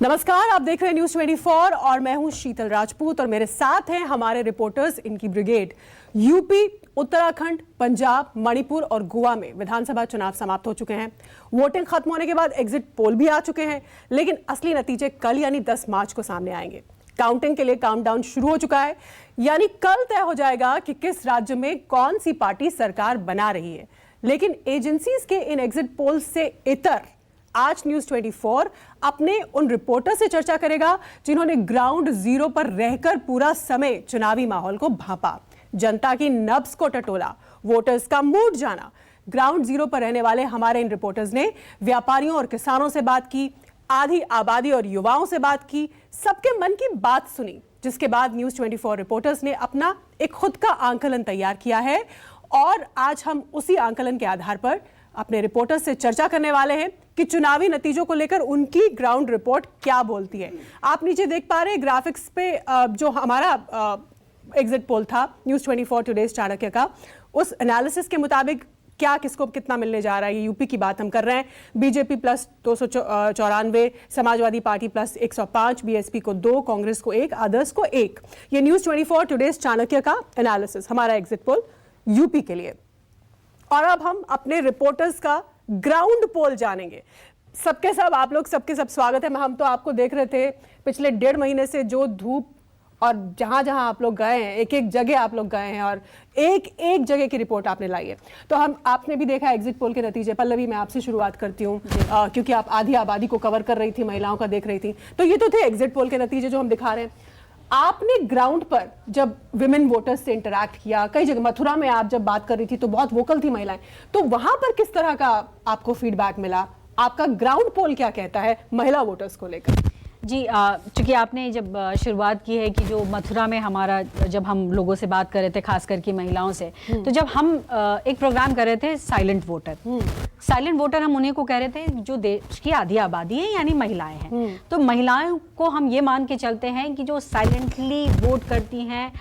नमस्कार, आप देख रहे हैं न्यूज 24 और मैं हूं शीतल राजपूत और मेरे साथ हैं हमारे रिपोर्टर्स, इनकी ब्रिगेड। यूपी, उत्तराखंड, पंजाब, मणिपुर और गोवा में विधानसभा चुनाव समाप्त हो चुके हैं। वोटिंग खत्म होने के बाद एग्जिट पोल भी आ चुके हैं, लेकिन असली नतीजे कल यानी 10 मार्च को सामने आएंगे। काउंटिंग के लिए काउंटडाउन शुरू हो चुका है, यानी कल तय हो जाएगा कि किस राज्य में कौन सी पार्टी सरकार बना रही है। लेकिन एजेंसीज के इन एग्जिट पोल से इतर आज न्यूज 24 अपने उन रिपोर्टर से चर्चा करेगा जिन्होंने ग्राउंड जीरो पर रहकर पूरा समय चुनावी माहौल को भांपा, जनता की नब्ज को टटोला, वोटर्स का मूड जाना। ग्राउंड जीरो पर रहने वाले हमारे इन रिपोर्टर्स ने व्यापारियों और किसानों से बात की, आधी आबादी और युवाओं से बात की, सबके मन की बात सुनी, जिसके बाद न्यूज 24 रिपोर्टर्स ने अपना एक खुद का आंकलन तैयार किया है और आज हम उसी आंकलन के आधार पर अपने रिपोर्टर्स से चर्चा करने वाले हैं कि चुनावी नतीजों को लेकर उनकी ग्राउंड रिपोर्ट क्या बोलती है। आप नीचे देख पा रहे हैं ग्राफिक्स पे जो हमारा एग्जिट पोल था न्यूज 24 टुडेज चाणक्य का, उस एनालिसिस के मुताबिक क्या किसको कितना मिलने जा रहा है। यूपी की बात हम कर रहे हैं, BJP plus 294, Samajwadi party plus 105, BSP को 2, कांग्रेस को 1, अदर्स को 1। ये न्यूज 24 टुडेज चाणक्य का एनालिसिस, हमारा एग्जिट पोल यूपी के लिए। और अब हम अपने रिपोर्टर्स का ग्राउंड पोल जानेंगे। सबके सब आप लोग सबके सब स्वागत है। हम तो आपको देख रहे थे पिछले 1.5 महीने से, जो धूप और जहां जहां आप लोग गए हैं, एक एक जगह आप लोग गए हैं और एक एक जगह की रिपोर्ट आपने लाई है। तो आपने भी देखा एग्जिट पोल के नतीजे। पल्लवी, मैं आपसे शुरुआत करती हूँ क्योंकि आप आधी आबादी को कवर कर रही थी, महिलाओं का देख रही थी। तो ये तो थे एग्जिट पोल के नतीजे जो हम दिखा रहे हैं। आपने ग्राउंड पर जब विमेन वोटर्स से इंटरैक्ट किया, कई जगह मथुरा में आप जब बात कर रही थी तो बहुत वोकल थी महिलाएं, तो वहां पर किस तरह का आपको फीडबैक मिला? आपका ग्राउंड पोल क्या कहता है महिला वोटर्स को लेकर? जी, चूंकि आपने जब शुरुआत की है कि जो मथुरा में हमारा, जब हम लोगों से बात कर रहे थे, खास करके महिलाओं से, तो जब हम एक प्रोग्राम कर रहे थे साइलेंट वोटर हम उन्हीं को कह रहे थे जो देश की आधी आबादी है, यानी महिलाएं हैं। तो महिलाओं को हम ये मान के चलते हैं कि जो साइलेंटली वोट करती हैं,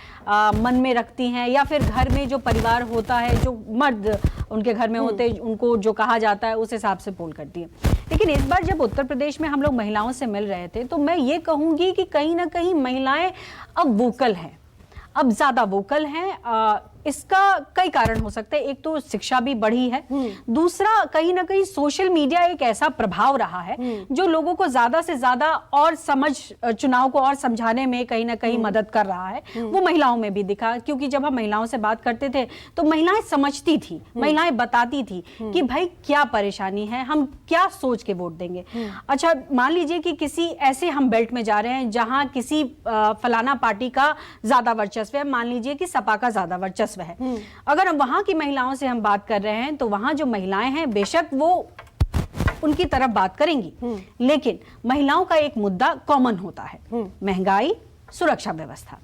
मन में रखती हैं, या फिर घर में जो परिवार होता है, जो मर्द उनके घर में होते हैं, उनको जो कहा जाता है उस हिसाब से पोल करती है। लेकिन इस बार जब उत्तर प्रदेश में हम लोग महिलाओं से मिल रहे थे, तो मैं ये कहूंगी कि कहीं ना कहीं महिलाएं अब वोकल हैं, अब ज्यादा वोकल हैं। इसका कई कारण हो सकते हैं। एक तो शिक्षा भी बढ़ी है, दूसरा कहीं ना कहीं सोशल मीडिया एक ऐसा प्रभाव रहा है जो लोगों को ज्यादा से ज्यादा और चुनाव को और समझाने में कहीं ना कहीं मदद कर रहा है। वो महिलाओं में भी दिखा, क्योंकि जब हम महिलाओं से बात करते थे तो महिलाएं समझती थी, महिलाएं बताती थी कि भाई क्या परेशानी है, हम क्या सोच के वोट देंगे। अच्छा, मान लीजिए कि किसी ऐसे हम बेल्ट में जा रहे हैं जहां किसी फलाना पार्टी का ज्यादा वर्चस्व है, मान लीजिए कि सपा का ज्यादा वर्चस्व है। अगर हम वहां की महिलाओं से हम बात कर रहे हैं तो वहां जो महिलाएं हैं, बेशक वो उनकी तरफ बात करेंगी, लेकिन महिलाओं का एक मुद्दा कॉमन होता है, महंगाई, सुरक्षा व्यवस्था।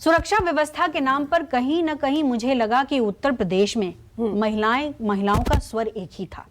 सुरक्षा व्यवस्था के नाम पर कहीं ना कहीं मुझे लगा कि उत्तर प्रदेश में महिलाओं का स्वर एक ही था,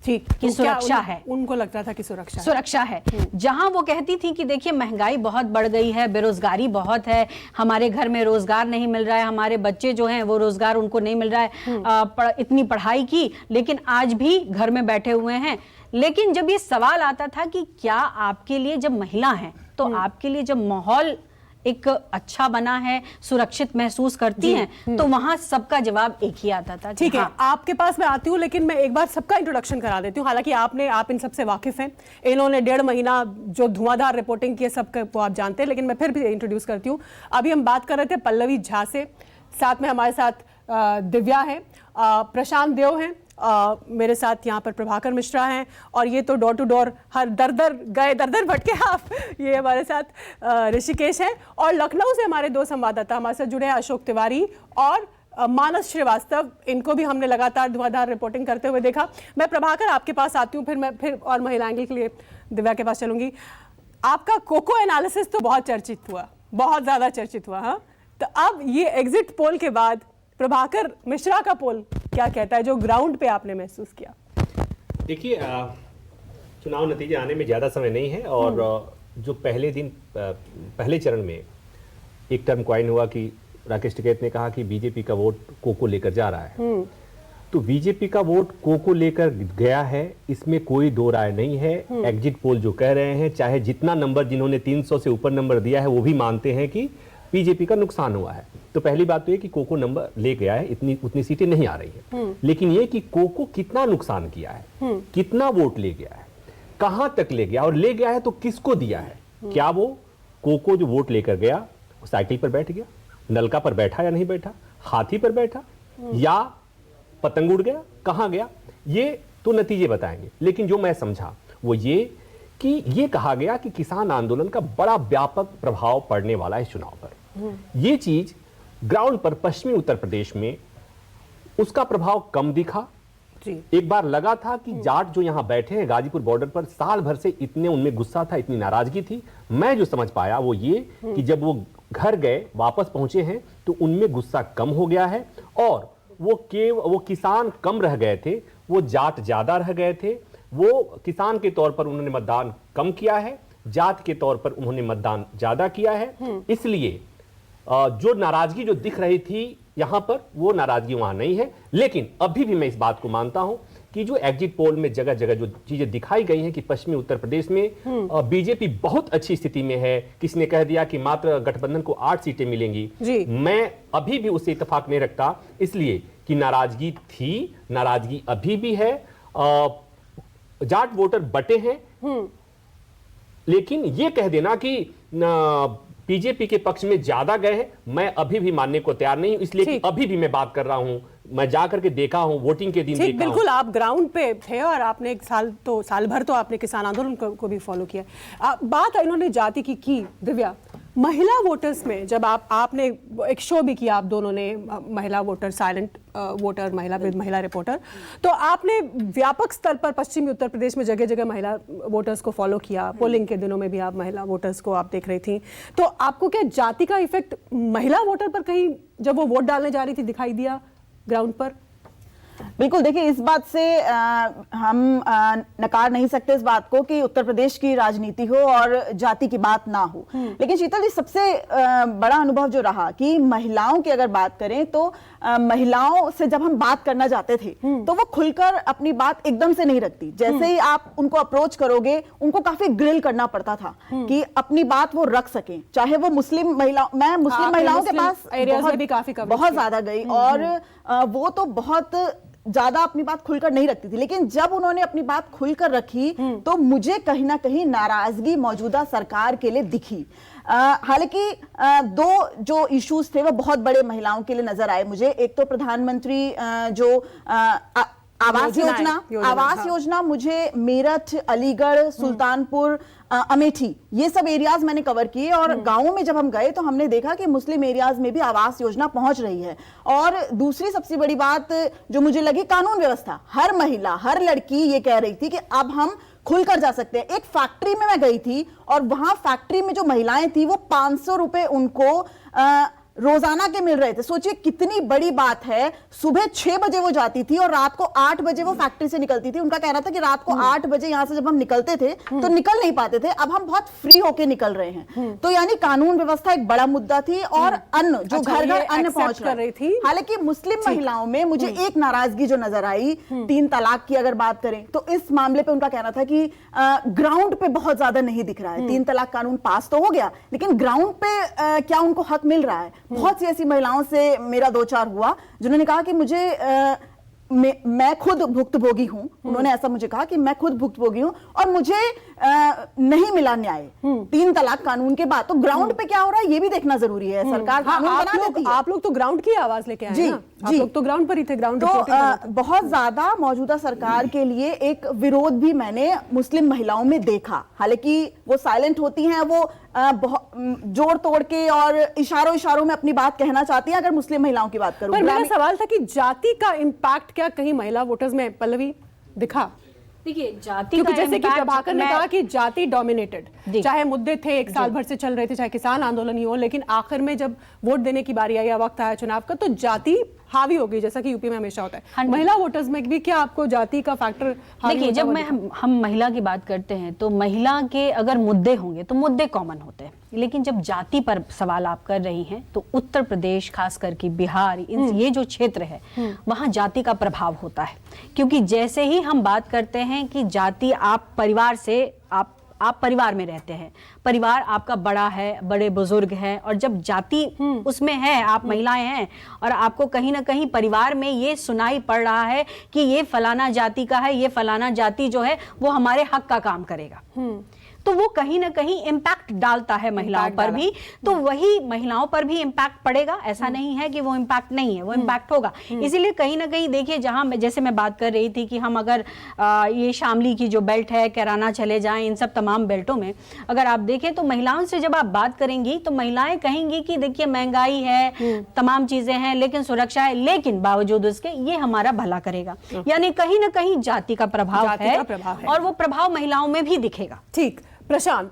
ठीक, कि सुरक्षा है। उनको लगता था कि सुरक्षा है। जहां वो कहती थी कि देखिए महंगाई बहुत बढ़ गई है, बेरोजगारी बहुत है, हमारे घर में रोजगार नहीं मिल रहा है, हमारे बच्चे जो हैं वो रोजगार उनको नहीं मिल रहा है, इतनी पढ़ाई की लेकिन आज भी घर में बैठे हुए हैं। लेकिन जब ये सवाल आता था कि क्या आपके लिए, जब महिला हैं तो आपके लिए जब माहौल एक अच्छा बना है, सुरक्षित महसूस करती हैं, तो वहां सबका जवाब एक ही आता था। ठीक है, आपके पास मैं आती हूँ, लेकिन मैं एक बार सबका इंट्रोडक्शन करा देती हूँ। हालांकि आप इन सबसे वाकिफ हैं, इन्होंने 1.5 महीना जो धुआंधार रिपोर्टिंग की है सबको आप जानते हैं, लेकिन मैं फिर भी इंट्रोड्यूस करती हूँ। अभी हम बात कर रहे थे पल्लवी झा से, साथ में हमारे साथ दिव्या है, प्रशांत देव हैं, मेरे साथ यहाँ पर प्रभाकर मिश्रा हैं, और ये तो डोर टू डोर हर दर दर भटके आप, ये हमारे साथ ऋषिकेश हैं, और लखनऊ से हमारे 2 संवाददाता हमारे साथ जुड़े हैं, अशोक तिवारी और मानस श्रीवास्तव। इनको भी हमने लगातार धुआंधार रिपोर्टिंग करते हुए देखा। मैं प्रभाकर आपके पास आती हूँ, फिर और महिला एंगल के लिए दिव्या के पास चलूंगी। आपका कोको एनालिसिस तो बहुत चर्चित हुआ, बहुत ज्यादा चर्चित हुआ। हाँ, तो अब ये एग्जिट पोल के बाद प्रभाकर मिश्रा का पोल क्या कहता है, जो ग्राउंड पे आपने महसूस किया? देखिए, चुनाव नतीजे आने में ज़्यादा समय नहीं है, और जो पहले दिन पहले चरण में एक टर्म क्वाइन हुआ कि राकेश टिकैत ने कहा कि बीजेपी का वोट कोको लेकर जा रहा है, तो बीजेपी का वोट को लेकर गया है, इसमें कोई दो राय नहीं है। एग्जिट पोल जो कह रहे हैं, चाहे जितना नंबर जिन्होंने 300 से ऊपर नंबर दिया है वो भी मानते हैं कि बीजेपी का नुकसान हुआ है। तो पहली बात तो ये कि कोको नंबर ले गया है, उतनी सीटें नहीं आ रही है, लेकिन ये कि कोको कितना नुकसान किया है, कितना वोट ले गया है, कहां तक ले गया, और ले गया है तो किसको दिया है। क्या वो कोको जो वोट लेकर गया वो साइकिल पर बैठ गया, नलका पर बैठा या नहीं बैठा, हाथी पर बैठा या पतंग उड़ गया, कहां गया, ये तो नतीजे बताएंगे। लेकिन जो मैं समझा वो ये कि ये कहा गया कि किसान आंदोलन का बड़ा व्यापक प्रभाव पड़ने वाला है इस चुनाव पर। ये चीज ग्राउंड पर पश्चिमी उत्तर प्रदेश में उसका प्रभाव कम दिखा। एक बार लगा था कि जाट जो यहां बैठे हैं गाजीपुर बॉर्डर पर, साल भर से इतने उनमें गुस्सा था, इतनी नाराजगी थी। मैं जो समझ पाया वो ये कि जब वो घर गए, वापस पहुंचे हैं, तो उनमें गुस्सा कम हो गया है और वो किसान कम रह गए थे, वो जाट ज्यादा रह गए थे। वो किसान के तौर पर उन्होंने मतदान कम किया है, जात के तौर पर उन्होंने मतदान ज्यादा किया है। इसलिए जो नाराजगी जो दिख रही थी यहां पर, वो नाराजगी वहां नहीं है। लेकिन अभी भी मैं इस बात को मानता हूं कि जो एग्जिट पोल में जगह जगह जो चीजें दिखाई गई हैं कि पश्चिमी उत्तर प्रदेश में बीजेपी बहुत अच्छी स्थिति में है। किसी ने कह दिया कि मात्र गठबंधन को 8 सीटें मिलेंगी, मैं अभी भी उससे इत्तेफाक नहीं रखता, इसलिए कि नाराजगी थी, नाराजगी अभी भी है। जाट वोटर बटे हैं, लेकिन ये कह देना कि बीजेपी के पक्ष में ज्यादा गए हैं, मैं अभी भी मानने को तैयार नहीं हूं। इसलिए कि अभी भी मैं बात कर रहा हूं, मैं जाकर के देखा हूं, वोटिंग के दिन देखा बिल्कुल आप ग्राउंड पे थे और आपने एक साल भर तो आपने किसान आंदोलन को भी फॉलो किया। बात इन्होंने जाति की दिव्या, महिला वोटर्स में जब आपने एक शो भी किया, आप दोनों ने, महिला वोटर, साइलेंट वोटर, महिला रिपोर्टर, तो आपने व्यापक स्तर पर पश्चिमी उत्तर प्रदेश में जगह जगह महिला वोटर्स को फॉलो किया। पोलिंग के दिनों में भी आप महिला वोटर्स को आप देख रही थी, तो आपको क्या जाति का इफेक्ट महिला वोटर पर कहीं जब वो वोट डालने जा रही थी दिखाई दिया ग्राउंड पर? बिल्कुल, देखिए इस बात से हम नकार नहीं सकते इस बात को कि उत्तर प्रदेश की राजनीति हो और जाति की बात ना हो। लेकिन शीतल जी, सबसे बड़ा अनुभव जो रहा कि महिलाओं की अगर बात करें तो महिलाओं से जब हम बात करना चाहते थे तो वो खुलकर अपनी बात एकदम से नहीं रखती। जैसे ही आप उनको अप्रोच करोगे, उनको काफी ग्रिल करना पड़ता था कि अपनी बात वो रख सकें। चाहे वो मुस्लिम महिला, मैं मुस्लिम महिलाओं के पास बहुत ज्यादा गई और वो तो बहुत ज्यादा अपनी बात खुलकर नहीं रखती थी, लेकिन जब उन्होंने अपनी बात खुलकर रखी तो मुझे कहीं ना कहीं नाराजगी मौजूदा सरकार के लिए दिखी। हालांकि दो जो इश्यूज थे वो बहुत बड़े महिलाओं के लिए नजर आए मुझे। एक तो प्रधानमंत्री जो आवास योजना मुझे मेरठ, अलीगढ़, सुल्तानपुर, अमेठी, ये सब एरियाज मैंने कवर किए और गांवों में जब हम गए तो हमने देखा कि मुस्लिम एरियाज में भी आवास योजना पहुंच रही है। और दूसरी सबसे बड़ी बात जो मुझे लगी, कानून व्यवस्था। हर महिला, हर लड़की ये कह रही थी कि अब हम खुलकर जा सकते हैं। एक फैक्ट्री में मैं गई थी और वहां फैक्ट्री में जो महिलाएं थी वो 500 रुपए उनको रोजाना के मिल रहे थे। सोचिए कितनी बड़ी बात है। सुबह 6 बजे वो जाती थी और रात को 8 बजे वो फैक्ट्री से निकलती थी। उनका कहना था कि रात को 8 बजे यहां से जब हम निकलते थे तो निकल नहीं पाते थे, अब हम बहुत फ्री होके निकल रहे हैं। तो यानी कानून व्यवस्था एक बड़ा मुद्दा थी और अन्न, जो घर घर अन्न पहुंच रही थी। हालांकि मुस्लिम महिलाओं में मुझे एक नाराजगी जो नजर आई, 3 तलाक की अगर बात करें तो इस मामले पे उनका कहना था कि ग्राउंड पे बहुत ज्यादा नहीं दिख रहा है। 3 तलाक कानून पास तो हो गया, लेकिन ग्राउंड पे क्या उनको हक मिल रहा है? बहुत सी ऐसी महिलाओं से मेरा 2-4 हुआ जिन्होंने कहा कि मुझे मैं खुद भुक्तभोगी हूं। उन्होंने ऐसा मुझे कहा कि मैं खुद भुक्तभोगी हूं और मुझे नहीं मिला न्याय 3 तलाक कानून के बाद। तो ग्राउंड पे क्या हो रहा है ये भी देखना जरूरी है। सरकार कानून बना देती है। आप लोग तो ग्राउंड की आवाज लेके आए ना, आप लोग तो ग्राउंड पर ही थे। ग्राउंड तो बहुत ज्यादा मौजूदा सरकार के लिए एक विरोध भी मैंने मुस्लिम महिलाओं में देखा। हालांकि वो साइलेंट होती हैं, वो जोड़ तोड़ के और इशारों में अपनी बात कहना चाहती हैं। अगर मुस्लिम महिलाओं की बात करूं, पर मेरा सवाल था कि जाति का इंपैक्ट क्या कहीं महिला वोटर्स में, पल्लवी, दिखा? देखिए, जाति क्योंकि का जैसे कि प्रभाकर ने कहा कि जाति डोमिनेटेड, चाहे मुद्दे थे 1 साल भर से चल रहे थे, चाहे किसान आंदोलन ही हो, लेकिन आखिर में जब वोट देने की बारी आई या वक्त आया चुनाव का, तो जाति हावी हो गई, जैसा कि यूपी में हमेशा होता है। 100 महिला वोटर्स में भी क्या आपको जाति का फैक्टर देखिए, जब हम महिला की बात करते हैं तो महिला के अगर मुद्दे होंगे तो मुद्दे कॉमन होते हैं, लेकिन जब जाति पर सवाल आप कर रही हैं तो उत्तर प्रदेश, खास करके बिहार, ये जो क्षेत्र है वहाँ जाति का प्रभाव होता है। क्योंकि जैसे ही हम बात करते हैं कि जाति, आप परिवार से आप परिवार में रहते हैं, परिवार आपका बड़ा है, बड़े बुजुर्ग हैं, और जब जाति उसमें है, आप महिलाएं हैं और आपको कहीं ना कहीं परिवार में ये सुनाई पड़ रहा है कि ये फलाना जाति का है, ये फलाना जाति जो है वो हमारे हक का काम करेगा, तो वो कहीं ना कहीं इम्पैक्ट डालता है महिलाओं पर भी। तो वही महिलाओं पर भी इम्पैक्ट पड़ेगा, ऐसा नहीं है कि वो इम्पैक्ट नहीं है, वो इम्पैक्ट होगा। इसीलिए कहीं ना कहीं देखिए, जहां जैसे मैं बात कर रही थी कि हम अगर ये शामली की जो बेल्ट है, कैराना चले जाएं, इन सब तमाम बेल्टों में अगर आप देखें तो महिलाओं से जब आप बात करेंगी तो महिलाएं कहेंगी कि देखिए महंगाई है, तमाम चीजें हैं, लेकिन सुरक्षा है, लेकिन बावजूद उसके ये हमारा भला करेगा। यानी कहीं ना कहीं जाति का प्रभाव है और वो प्रभाव महिलाओं में भी दिखेगा। ठीक, प्रशांत,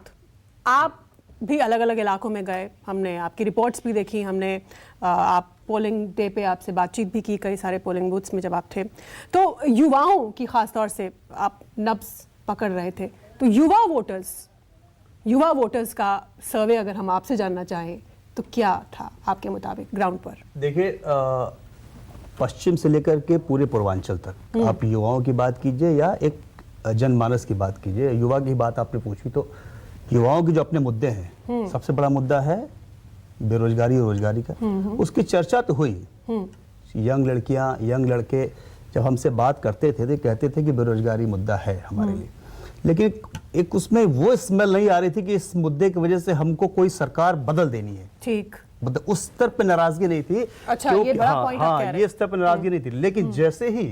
आप भी अलग अलग इलाकों में गए, हमने आपकी रिपोर्ट्स भी देखी, हमने आप पोलिंग डे पे आपसे बातचीत भी की, कई सारे पोलिंग बूथ्स में जब आप थे, तो युवाओं की खास तौर से आप नब्ज पकड़ रहे थे, तो युवा वोटर्स का सर्वे अगर हम आपसे जानना चाहें तो क्या था आपके मुताबिक ग्राउंड पर? देखिए, पश्चिम से लेकर के पूरे पूर्वांचल तक आप युवाओं की बात कीजिए या एक जनमानस की बात कीजिए, युवा की बात आपने पूछी तो युवाओं के जो अपने मुद्दे हैं, सबसे बड़ा मुद्दा है बेरोजगारी और रोजगारी का। उसकी चर्चा तो हुई, यंग लड़कियां, यंग लड़के जब हमसे बात करते थे तो कहते थे कि बेरोजगारी मुद्दा है हमारे लिए, लेकिन एक उसमें वो स्मेल नहीं आ रही थी कि इस मुद्दे की वजह से हमको कोई सरकार बदल देनी है। ठीक, मतलब उस स्तर पे नाराजगी नहीं थी। अच्छा, ये बड़ा पॉइंट आप कह रहे हैं। ये स्तर पे नाराजगी नहीं थी, लेकिन जैसे ही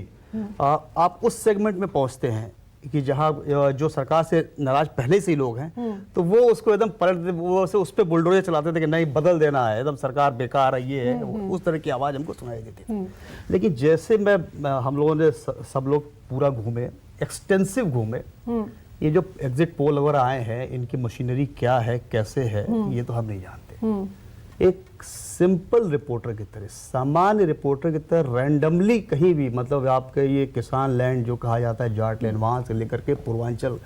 आप उस सेगमेंट में पहुंचते हैं कि जहां जो सरकार से नाराज पहले से ही लोग हैं, तो वो उसको एकदम पलट, वो उस पे बुलडोजर चलाते थे कि नहीं बदल देना है, एकदम सरकार बेकार है, ये है, उस तरह की आवाज हमको सुनाई देती थी। लेकिन जैसे हम लोगों ने सब लोग पूरा घूमे, एक्सटेंसिव घूमे, ये जो एग्जिट पोल वगैरह आए हैं, इनकी मशीनरी क्या है, कैसे है, ये तो हम नहीं जानते। एक सिंपल रिपोर्टर की तरह, सामान्य रिपोर्टर की तरह रैंडमली कहीं भी, मतलब आपके ये किसान लैंड जो कहा जाता है, जाट लैंड, वहां से लेकर के पूर्वांचल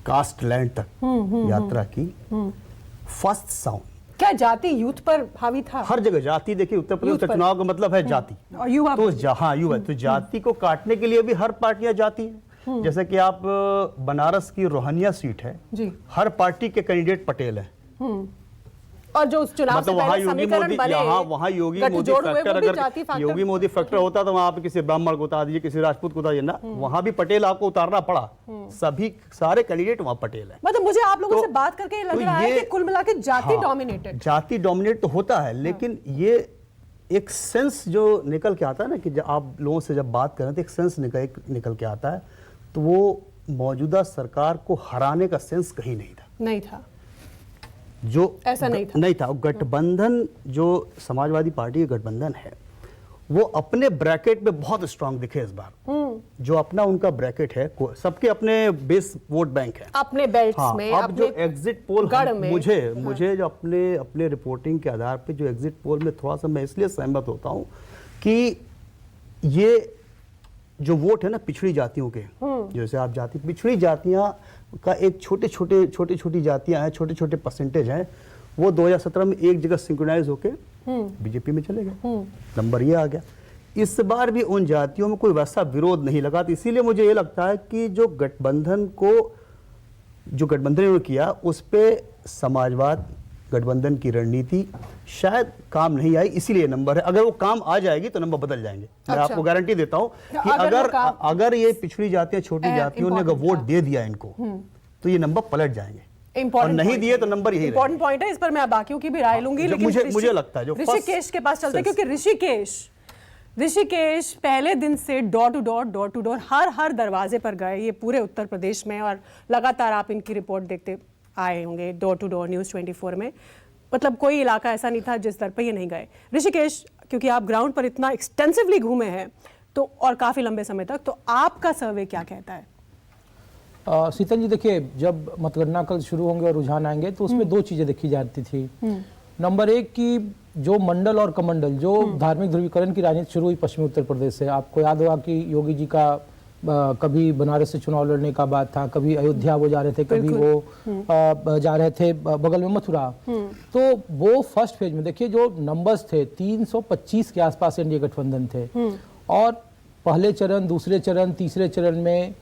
कास्ट लैंड तक यात्रा की। फर्स्ट साउंड, क्या जाति यूथ पर हावी था? हर जगह जाति। देखिए, उत्तर प्रदेश का चुनाव का मतलब है जाति और युवा, तो हाँ, युवा। तो जाति को काटने के लिए भी हर पार्टियां जाती है। जैसे कि आप बनारस की रोहनिया सीट है जी, हर पार्टी के कैंडिडेट पटेल है, और जो उस चुनाव मतलब वहाँ योगी मोदी, वहाँ योगी मोदी फैक्टर, अगर योगी मोदी फैक्टर होता तो वहाँ पे किसी ब्राह्मण को उतार दीजिए, किसी राजपूत को उतार ना, वहाँ भी पटेल आपको उतारना पड़ा। सभी सारे कैंडिडेट वहाँ पटेल है। मतलब मुझे आप लोगों से बात करके लग रहा है कि कुल मिला के जाति डोमिनेटेड, जाति डोमिनेट तो होता है, लेकिन ये एक सेंस जो निकल के आता है ना, कि आप लोगों से जब बात करें तो एक सेंस निकल के आता है, तो वो मौजूदा सरकार को हराने का सेंस कहीं नहीं था। जो ऐसा नहीं था। गठबंधन, जो समाजवादी पार्टी का गठबंधन है, वो अपने ब्रैकेट में बहुत स्ट्रांग दिखे इस बार। जो अपना उनका ब्रैकेट है, सबके अपने बेस वोट बैंक है, अपने बेल्ट्स में। अब जो एग्जिट पोल मुझे जो अपने रिपोर्टिंग के आधार पे जो एग्जिट पोल में थोड़ा सा मैं इसलिए सहमत होता हूँ कि ये जो वोट है ना पिछड़ी जातियों के, जैसे आप जाति, पिछड़ी जातियां का एक छोटी जातियां हैं, छोटे परसेंटेज हैं, वो 2017 में एक जगह सिंक्रोनाइज होके बीजेपी में चले गए, नंबर ये आ गया। इस बार भी उन जातियों में कोई वैसा विरोध नहीं लगा, तो इसीलिए मुझे ये लगता है कि जो गठबंधन ने किया, उस पे समाजवाद गठबंधन की रणनीति शायद काम नहीं आई, इसीलिए नंबर है। अगर वो काम आ जाएगी तो नंबर बदल जाएंगे। मैं आपको गारंटी देता हूं कि अगर ये पिछड़ी जातियां, छोटी जातियों ने अगर वोट दे दिया इनको, तो ये नंबर पलट जाएंगे, और नहीं दिए तो नंबर यही इंपॉर्टेंट पॉइंट है। इस पर मैं बाकियों की भी राय लूंगी, लेकिन मुझे लगता है जो ऋषिकेश के पास चलते हैं, क्योंकि ऋषिकेश पहले दिन से डोर टू डोर हर दरवाजे पर गए, ये पूरे उत्तर प्रदेश में, और लगातार आप इनकी रिपोर्ट देखते आए होंगे डोर टू डोर न्यूज़ 24 में। मतलब कोई इलाका ऐसा नहीं था जिस दर पर ये नहीं गए। ऋषिकेश, क्योंकि आप ग्राउंड पर इतना एक्सटेंसिवली घूमे हैं तो, और काफी लंबे समय तक, तो आपका सर्वे क्या कहता है? शीतल जी, देखिए, जब मतगणना कल शुरू होंगे और रुझान आएंगे तो उसमें दो चीजें देखी जाती थी। नंबर एक कि जो मंडल और कमंडल, जो धार्मिक ध्रुवीकरण की राजनीति शुरू हुई पश्चिमी उत्तर प्रदेश से। आपको याद होगा कि योगी जी का कभी बनारस से चुनाव लड़ने का बात था, कभी अयोध्या वो जा रहे थे, कभी वो जा रहे थे बगल में मथुरा। तो वो फर्स्ट फेज में देखिए जो नंबर्स थे 325 के आसपास एनडीए गठबंधन थे, और पहले चरण, दूसरे चरण, तीसरे चरण में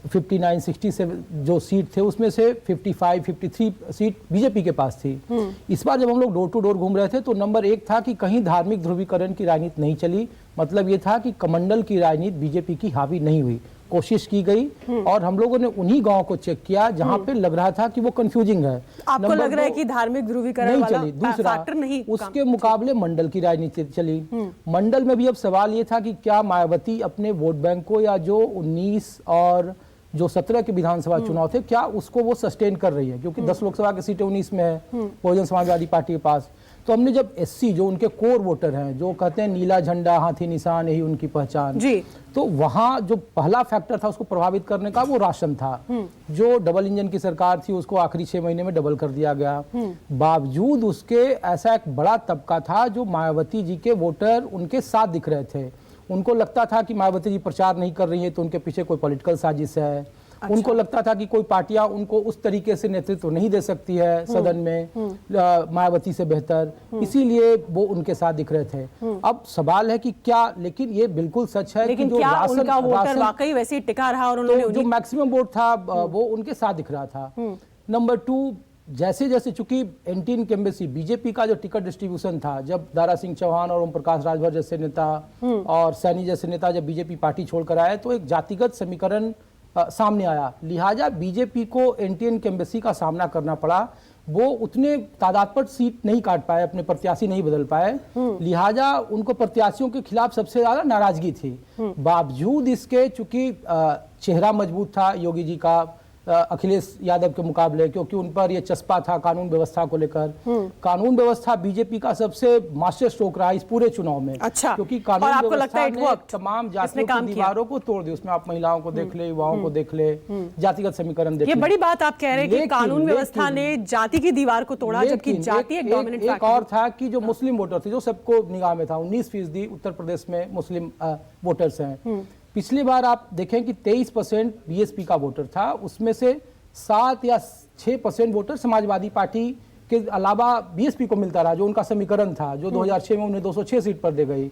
59, 67 जो सीट थे उसमें से 55, 53 सीट बीजेपी के पास थी। इस बार जब हम लोग डोर टू डोर घूम रहे थे तो नंबर एक था कि कहीं धार्मिक ध्रुवीकरण की राजनीति नहीं चली, मतलब ये था कि कमंडल की राजनीति बीजेपी की हावी नहीं हुई। कोशिश की गई और हम लोगों ने उन्हीं गांव को चेक किया जहां पे लग रहा था कि वो कंफ्यूजिंग है। आपको लग रहा है कि धार्मिक ध्रुवीकरण नहीं वाला चली। दूसरा, फैक्टर नहीं, उसके मुकाबले मंडल की राजनीति चली। मंडल में भी अब सवाल ये था कि क्या मायावती अपने वोट बैंक को, या जो 19 और जो 17 के विधानसभा चुनाव थे, क्या उसको वो सस्टेन कर रही है, क्योंकि 10 लोकसभा की सीटें 19 में है बहुजन समाजवादी पार्टी के पास। तो हमने जब एससी जो उनके कोर वोटर हैं, जो कहते हैं नीला झंडा हाथी निशान यही उनकी पहचान जी, तो वहां जो पहला फैक्टर था उसको प्रभावित करने का वो राशन था। जो डबल इंजन की सरकार थी उसको आखिरी 6 महीने में डबल कर दिया गया। बावजूद उसके ऐसा एक बड़ा तबका था जो मायावती जी के वोटर उनके साथ दिख रहे थे। उनको लगता था कि मायावती जी प्रचार नहीं कर रही है तो उनके पीछे कोई पॉलिटिकल साजिश है। अच्छा। उनको लगता था कि कोई पार्टियां उनको उस तरीके से नेतृत्व नहीं दे सकती है सदन में मायावती से बेहतर, इसीलिए वो उनके साथ दिख रहे थे। अब सवाल है कि क्या, लेकिन ये बिल्कुल सच है लेकिन कि जो क्या राशन, उनका वोटर वाकई वैसे ही टिका रहा और उन्होंने जो मैक्सिमम वोट था वो उनके साथ दिख रहा था। नंबर 2, जैसे जैसे चूंकि एंटी इनकम्बेंसी बीजेपी का जो टिकट डिस्ट्रीब्यूशन था, जब दारा सिंह चौहान और ओम प्रकाश राजभर जैसे नेता और सैनी जैसे नेता जब बीजेपी पार्टी छोड़कर आए तो एक जातिगत समीकरण सामने आया। लिहाजा बीजेपी को एंटी इनकम्बेंसी का सामना करना पड़ा। वो उतने तादाद पर सीट नहीं काट पाए, अपने प्रत्याशी नहीं बदल पाए, लिहाजा उनको प्रत्याशियों के खिलाफ सबसे ज्यादा नाराजगी थी। बावजूद इसके चूंकि चेहरा मजबूत था योगी जी का अखिलेश यादव के मुकाबले, क्योंकि उन पर यह चस्पा था कानून व्यवस्था को लेकर। कानून व्यवस्था बीजेपी का सबसे मास्टर स्ट्रोक रहा इस पूरे चुनाव में। अच्छा। क्योंकि कानून व्यवस्था ने तमाम जातियों की दीवारों को तोड़ दिया। उसमें आप महिलाओं को देख ले, युवाओं को देख ले, जातिगत समीकरण देख ले। ये बड़ी बात आप कह रहे हैं कि कानून व्यवस्था ने जाति की दीवार को तोड़ा, जबकि जाति एक डोमिनेंट फैक्टर। एक और था कि जो मुस्लिम वोटर थे, जो सबको निगाह में था, 19% उत्तर प्रदेश में मुस्लिम वोटर्स हैं। पिछली बार आप देखें कि 23% बीएसपी का वोटर था, उसमें से 7 या 6% वोटर समाजवादी पार्टी के अलावा बीएसपी को मिलता रहा, जो उनका समीकरण था, जो 2006 में उन्हें 206 सीट पर दे गई।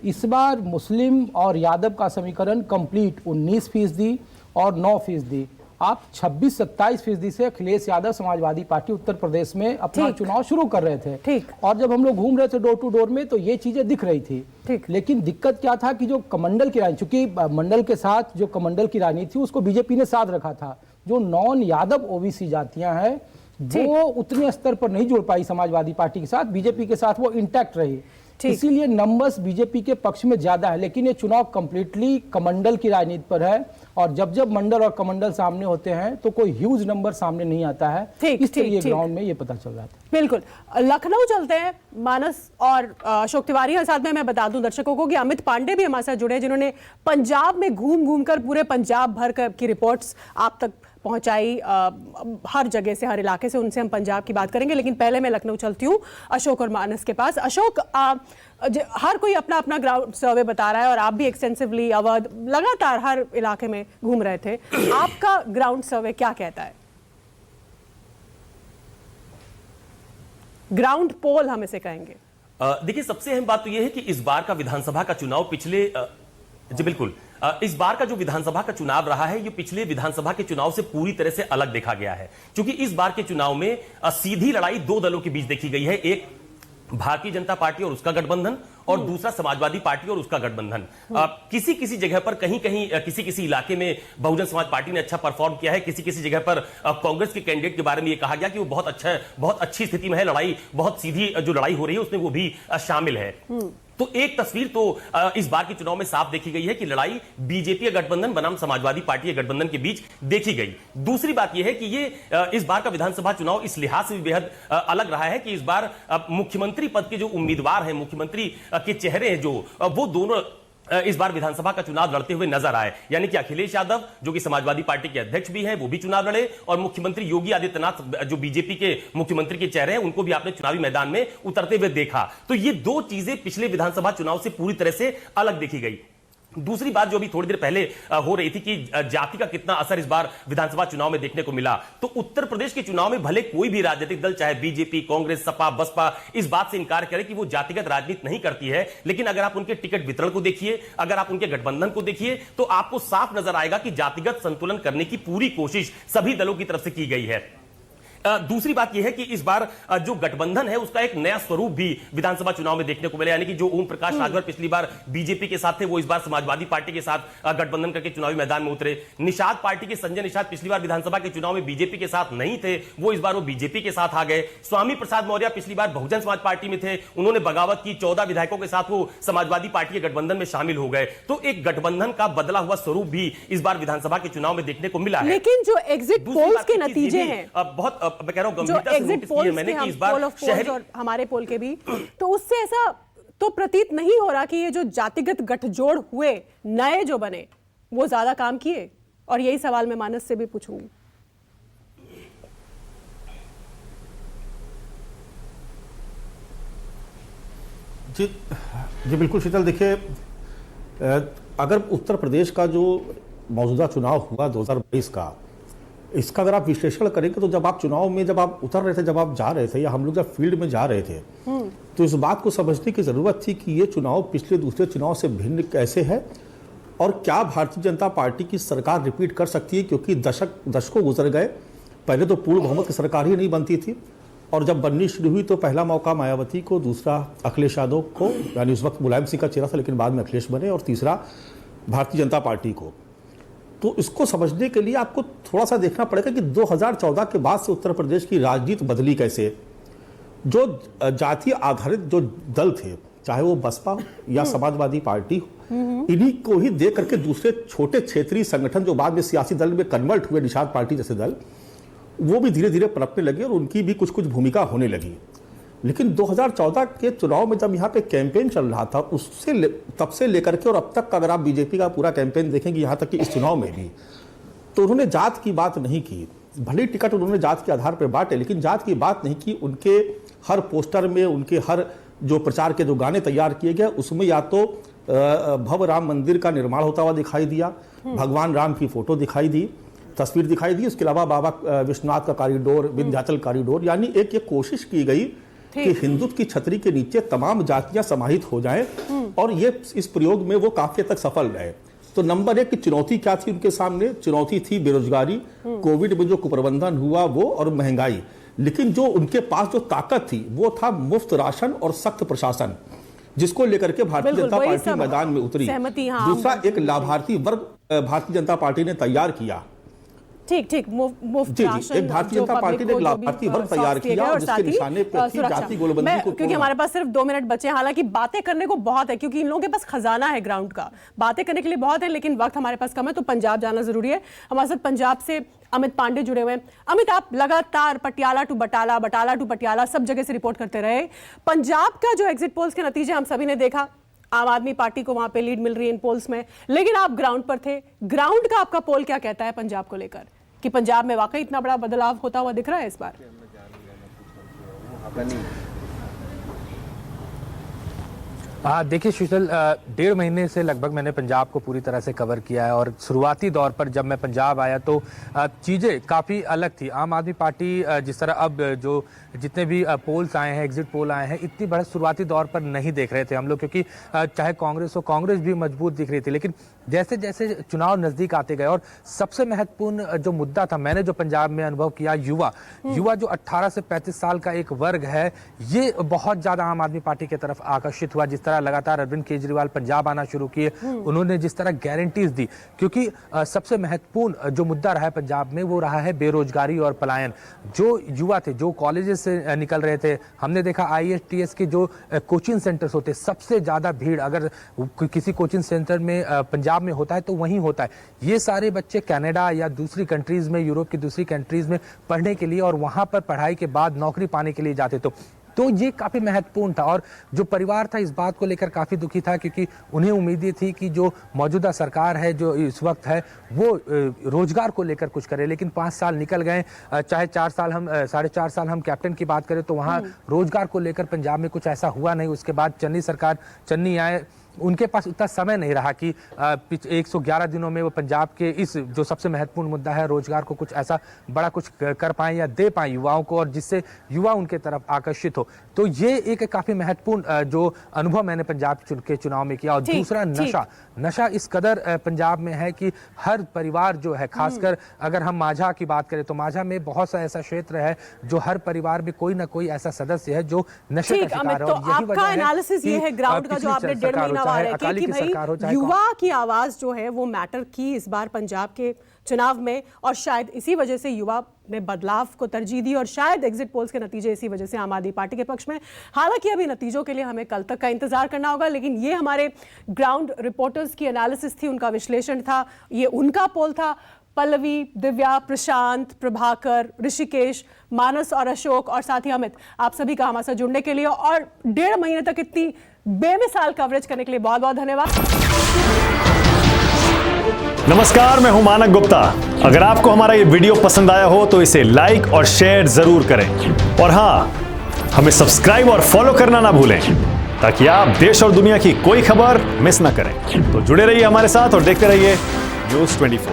इस बार मुस्लिम और यादव का समीकरण कंप्लीट 19% और 9%। आप 26-27% से अखिलेश यादव समाजवादी पार्टी उत्तर प्रदेश में अपना चुनाव शुरू कर रहे थे। ठीक। और जब हम लोग घूम रहे थे डोर टू डोर में तो ये चीजें दिख रही थी। लेकिन दिक्कत क्या था कि जो कमंडल की राजनीति, चूंकि मंडल के साथ जो कमंडल की राजनीति थी उसको बीजेपी ने साथ रखा था। जो नॉन यादव ओबीसी जातियां हैं वो उतने स्तर पर नहीं जुड़ पाई समाजवादी पार्टी के साथ, बीजेपी के साथ वो इंटैक्ट रही। इसीलिए नंबर्स बीजेपी के पक्ष में ज्यादा है, लेकिन ये चुनाव कंप्लीटली कमंडल की राजनीति पर है। और जब जब मंडल और कमंडल सामने होते हैं तो कोई ह्यूज नंबर सामने नहीं आता है। इस तरह ग्राउंड में ये पता चल रहा था। बिल्कुल। लखनऊ चलते हैं, मानस और अशोक तिवारी के साथ में। मैं बता दूं दर्शकों को कि अमित पांडे भी हमारे साथ जुड़े, जिन्होंने पंजाब में घूम घूम कर पूरे पंजाब भर की रिपोर्ट्स आप तक पहुंचाई, हर जगह से, हर इलाके से। उनसे हम पंजाब की बात करेंगे, लेकिन पहले मैं लखनऊ चलती हूँ अशोक और मानस के पास। अशोक, हर कोई अपना अपना ग्राउंड सर्वे बता रहा है और आप भी एक्सटेंसिवली अवध लगातार हर इलाके में घूम रहे थे। आपका ग्राउंड सर्वे क्या कहता है? ग्राउंड पोल हम इसे कहेंगे। देखिए, सबसे अहम बात तो यह है कि इस बार का विधानसभा का चुनाव पिछले जी बिल्कुल, इस बार का जो विधानसभा का चुनाव रहा है ये पिछले विधानसभा के चुनाव से पूरी तरह से अलग देखा गया है, क्योंकि इस बार के चुनाव में सीधी लड़ाई 2 दलों के बीच देखी गई है। एक भारतीय जनता पार्टी और उसका गठबंधन, और दूसरा समाजवादी पार्टी और उसका गठबंधन। किसी किसी जगह पर, कहीं कहीं किसी किसी इलाके में बहुजन समाज पार्टी ने अच्छा परफॉर्म किया है। किसी किसी जगह पर कांग्रेस के कैंडिडेट के बारे में यह कहा गया कि वो बहुत अच्छी स्थिति में है, लड़ाई बहुत सीधी जो लड़ाई हो रही है उसमें वो भी शामिल है। तो एक तस्वीर तो इस बार के चुनाव में साफ देखी गई है कि लड़ाई बीजेपी गठबंधन बनाम समाजवादी पार्टी के गठबंधन के बीच देखी गई। दूसरी बात यह है कि ये इस बार का विधानसभा चुनाव इस लिहाज से भी बेहद अलग रहा है कि इस बार मुख्यमंत्री पद के जो उम्मीदवार हैं, मुख्यमंत्री के चेहरे हैं जो, वो दोनों इस बार विधानसभा का चुनाव लड़ते हुए नजर आए। यानी कि अखिलेश यादव जो कि समाजवादी पार्टी के अध्यक्ष भी हैं, वो भी चुनाव लड़े, और मुख्यमंत्री योगी आदित्यनाथ जो बीजेपी के मुख्यमंत्री के चेहरे हैं, उनको भी आपने चुनावी मैदान में उतरते हुए देखा। तो ये दो चीजें पिछले विधानसभा चुनाव से पूरी तरह से अलग देखी गई। दूसरी बात जो अभी थोड़ी देर पहले हो रही थी कि जाति का कितना असर इस बार विधानसभा चुनाव में देखने को मिला, तो उत्तर प्रदेश के चुनाव में भले कोई भी राजनीतिक दल, चाहे बीजेपी, कांग्रेस, सपा, बसपा, इस बात से इनकार करे कि वो जातिगत राजनीति नहीं करती है, लेकिन अगर आप उनके टिकट वितरण को देखिए, अगर आप उनके गठबंधन को देखिए, तो आपको साफ नजर आएगा कि जातिगत संतुलन करने की पूरी कोशिश सभी दलों की तरफ से की गई है। दूसरी बात यह है कि इस बार जो गठबंधन है उसका एक नया स्वरूप भी विधानसभा चुनाव में देखने को मिला। यानी कि जो ओम प्रकाश राजभर पिछली बार बीजेपी के साथ थे, वो इस बार समाजवादी पार्टी के साथ गठबंधन करके चुनावी मैदान में उतरे। निषाद पार्टी के संजय निषाद पिछली बार विधानसभा के चुनाव में बीजेपी के साथ नहीं थे, वो इस बार वो बीजेपी के साथ आ गए। स्वामी प्रसाद मौर्य पिछली बार बहुजन समाज पार्टी में थे, उन्होंने बगावत की, 14 विधायकों के साथ वो समाजवादी पार्टी के गठबंधन में शामिल हो गए। तो एक गठबंधन का बदला हुआ स्वरूप भी इस बार विधानसभा के चुनाव में देखने को मिला है। लेकिन जो एग्जिट पोल्स के नतीजे हैं, बहुत मैं कह रहा हूं गंभीरता एग्जिट पोल्स मैंने कि इस बार शहरी और हमारे पोल के भी, तो उससे ऐसा तो प्रतीत नहीं हो रहा कि ये जो जातिगत गठजोड़ हुए, नए जो बने, वो ज्यादा काम किए। और यही सवाल मैं मानस से भी पूछूंगी। जी बिल्कुल शीतल, देखिए अगर उत्तर प्रदेश का जो मौजूदा चुनाव हुआ 2022 का, इसका अगर आप विश्लेषण करेंगे तो जब आप चुनाव में जब आप उतर रहे थे, जब आप जा रहे थे, या हम लोग जब फील्ड में जा रहे थे, तो इस बात को समझने की जरूरत थी कि ये चुनाव पिछले दूसरे चुनाव से भिन्न कैसे है और क्या भारतीय जनता पार्टी की सरकार रिपीट कर सकती है, क्योंकि दशकों गुजर गए। पहले तो पूर्ण बहुमत की सरकार ही नहीं बनती थी, और जब बननी शुरू हुई तो पहला मौका मायावती को, दूसरा अखिलेश यादव को, यानी उस वक्त मुलायम सिंह का चेहरा था लेकिन बाद में अखिलेश बने, और तीसरा भारतीय जनता पार्टी को। तो इसको समझने के लिए आपको थोड़ा सा देखना पड़ेगा कि 2014 के बाद से उत्तर प्रदेश की राजनीति बदली कैसे। जो जातीय आधारित जो दल थे, चाहे वो बसपा या समाजवादी पार्टी, इन्हीं को ही देख करके दूसरे छोटे क्षेत्रीय संगठन जो बाद में सियासी दल में कन्वर्ट हुए, निषाद पार्टी जैसे दल, वो भी धीरे धीरे पनपने लगे और उनकी भी कुछ कुछ भूमिका होने लगी। लेकिन 2014 के चुनाव में जब यहाँ पे कैंपेन चल रहा था, उससे तब से लेकर के और अब तक अगर आप बीजेपी का पूरा कैंपेन देखेंगे, यहाँ तक कि इस चुनाव में भी, तो उन्होंने जात की बात नहीं की। भले टिकट उन्होंने जात के आधार पर बांटे, लेकिन जात की बात नहीं की। उनके हर पोस्टर में, उनके हर जो प्रचार के जो गाने तैयार किए गए, उसमें या तो भव्य राम मंदिर का निर्माण होता हुआ दिखाई दिया, भगवान राम की फोटो दिखाई दी, तस्वीर दिखाई दी, उसके अलावा बाबा विश्वनाथ का कॉरिडोर, विंध्याचल कॉरिडोर, यानी एक ये कोशिश की गई कि हिंदुत्व की छतरी के नीचे तमाम जातियां समाहित हो जाएं, और ये इस प्रयोग में वो काफी हद तक सफल रहे। तो नंबर एक की चुनौती क्या थी उनके सामने? चुनौती थी बेरोजगारी, कोविड में जो कुप्रबंधन हुआ वो, और महंगाई। लेकिन जो उनके पास जो ताकत थी वो था मुफ्त राशन और सख्त प्रशासन, जिसको लेकर के भारतीय जनता पार्टी मैदान में उतरी। दूसरा, एक लाभार्थी वर्ग भारतीय जनता पार्टी ने तैयार किया। ठीक, मुफ्त राशन, एक भारतीय जनता पार्टी ने एक लाभार्थी वर्ग तैयार किया, और जिसके निशाने पर थी जाति गोलबंदी को। क्योंकि हमारे पास सिर्फ 2 मिनट बचे हैं, हालांकि बातें करने को बहुत है, क्योंकि इन लोगों के पास खजाना है ग्राउंड का, बातें करने के लिए बहुत है, लेकिन वक्त हमारे पास कम है, तो पंजाब जाना जरूरी है। हमारे साथ पंजाब से अमित पांडे जुड़े हुए हैं। अमित, आप लगातार पटियाला टू बटाला, बटाला टू पटियाला, सब जगह से रिपोर्ट करते रहे। पंजाब का जो एग्जिट पोल्स के नतीजे हम सभी ने देखा, आम आदमी पार्टी को वहां पे लीड मिल रही है इन पोल्स में, लेकिन आप ग्राउंड पर थे। ग्राउंड का आपका पोल क्या कहता है पंजाब को लेकर, कि पंजाब में वाकई इतना बड़ा बदलाव होता हुआ दिख रहा है इस बार? देखिए शीतल, 1.5 महीने से लगभग मैंने पंजाब को पूरी तरह से कवर किया है, और शुरुआती दौर पर जब मैं पंजाब आया तो चीज़ें काफ़ी अलग थी। आम आदमी पार्टी जिस तरह अब जो जितने भी पोल्स आए हैं, एग्जिट पोल आए हैं, इतनी बड़ा शुरुआती दौर पर नहीं देख रहे थे हम लोग, क्योंकि चाहे कांग्रेस हो, कांग्रेस भी मजबूत दिख रही थी। लेकिन जैसे जैसे चुनाव नज़दीक आते गए, और सबसे महत्वपूर्ण जो मुद्दा था, मैंने जो पंजाब में अनुभव किया, युवा जो 18 से 35 साल का एक वर्ग है, ये बहुत ज़्यादा आम आदमी पार्टी की तरफ आकर्षित हुआ। जिस तरह लगातार अरविंद केजरीवाल पंजाब आना शुरू किए, उन्होंने जिस तरह गारंटीज दी, क्योंकि सबसे महत्वपूर्ण जो मुद्दा रहा है पंजाब में, वो रहा है बेरोजगारी और पलायन। जो युवा थे, जो कॉलेजेस से निकल रहे थे, हमने देखा IAS के जो कोचिंग सेंटर्स होते, सबसे ज्यादा भीड़ अगर किसी कोचिंग सेंटर में पंजाब में होता है तो वहीं होता है। ये सारे बच्चे कनाडा या दूसरी कंट्रीज में, यूरोप की दूसरी कंट्रीज में पढ़ने के लिए, और वहां पर पढ़ाई के बाद नौकरी पाने के लिए जाते। तो तो ये काफ़ी महत्वपूर्ण था। और जो परिवार था इस बात को लेकर काफ़ी दुखी था, क्योंकि उन्हें उम्मीदें थी कि जो मौजूदा सरकार है जो इस वक्त है वो रोजगार को लेकर कुछ करे, लेकिन 5 साल निकल गए, चाहे 4 साल हम 4.5 साल हम कैप्टन की बात करें तो वहाँ रोजगार को लेकर पंजाब में कुछ ऐसा हुआ नहीं। उसके बाद चन्नी आए, उनके पास उतना समय नहीं रहा कि 111 दिनों में वो पंजाब के इस जो सबसे महत्वपूर्ण मुद्दा है रोजगार को कुछ ऐसा बड़ा कुछ कर पाए या दे पाए युवाओं को, और जिससे युवा उनके तरफ आकर्षित हो। तो ये एक काफी महत्वपूर्ण जो अनुभव मैंने पंजाब के चुनाव में किया। और दूसरा नशा इस कदर पंजाब में है कि हर परिवार जो है, खासकर अगर हम माझा की बात करें तो माझा में बहुत सा ऐसा क्षेत्र है जो हर परिवार में कोई ना कोई ऐसा सदस्य है जो नशे का शिकार है। तो आपका एनालिसिस ये है ग्राउंड का जो आपने 1.5 महीना कि भाई युवा की आवाज जो है वो मैटर की इस बार पंजाब के चुनाव में, और शायद इसी वजह से युवा ने बदलाव को तरजीह दी, और शायद एग्जिट पोल्स के नतीजे इसी वजह से आम आदमी पार्टी के पक्ष में। हालांकि अभी नतीजों के लिए हमें कल तक का इंतजार करना होगा, लेकिन ये हमारे ग्राउंड रिपोर्टर्स की एनालिसिस थी, उनका विश्लेषण था, ये उनका पोल था। पल्लवी, दिव्या, प्रशांत, प्रभाकर, ऋषिकेश, मानस और अशोक और साथी अमित, आप सभी का हमारे साथ जुड़ने के लिए और 1.5 महीने तक इतनी बेमिसाल कवरेज करने के लिए बहुत बहुत धन्यवाद। नमस्कार, मैं हूं मानक गुप्ता। अगर आपको हमारा ये वीडियो पसंद आया हो तो इसे लाइक और शेयर जरूर करें, और हां, हमें सब्सक्राइब और फॉलो करना ना भूलें ताकि आप देश और दुनिया की कोई खबर मिस ना करें। तो जुड़े रहिए हमारे साथ और देखते रहिए न्यूज़ 24।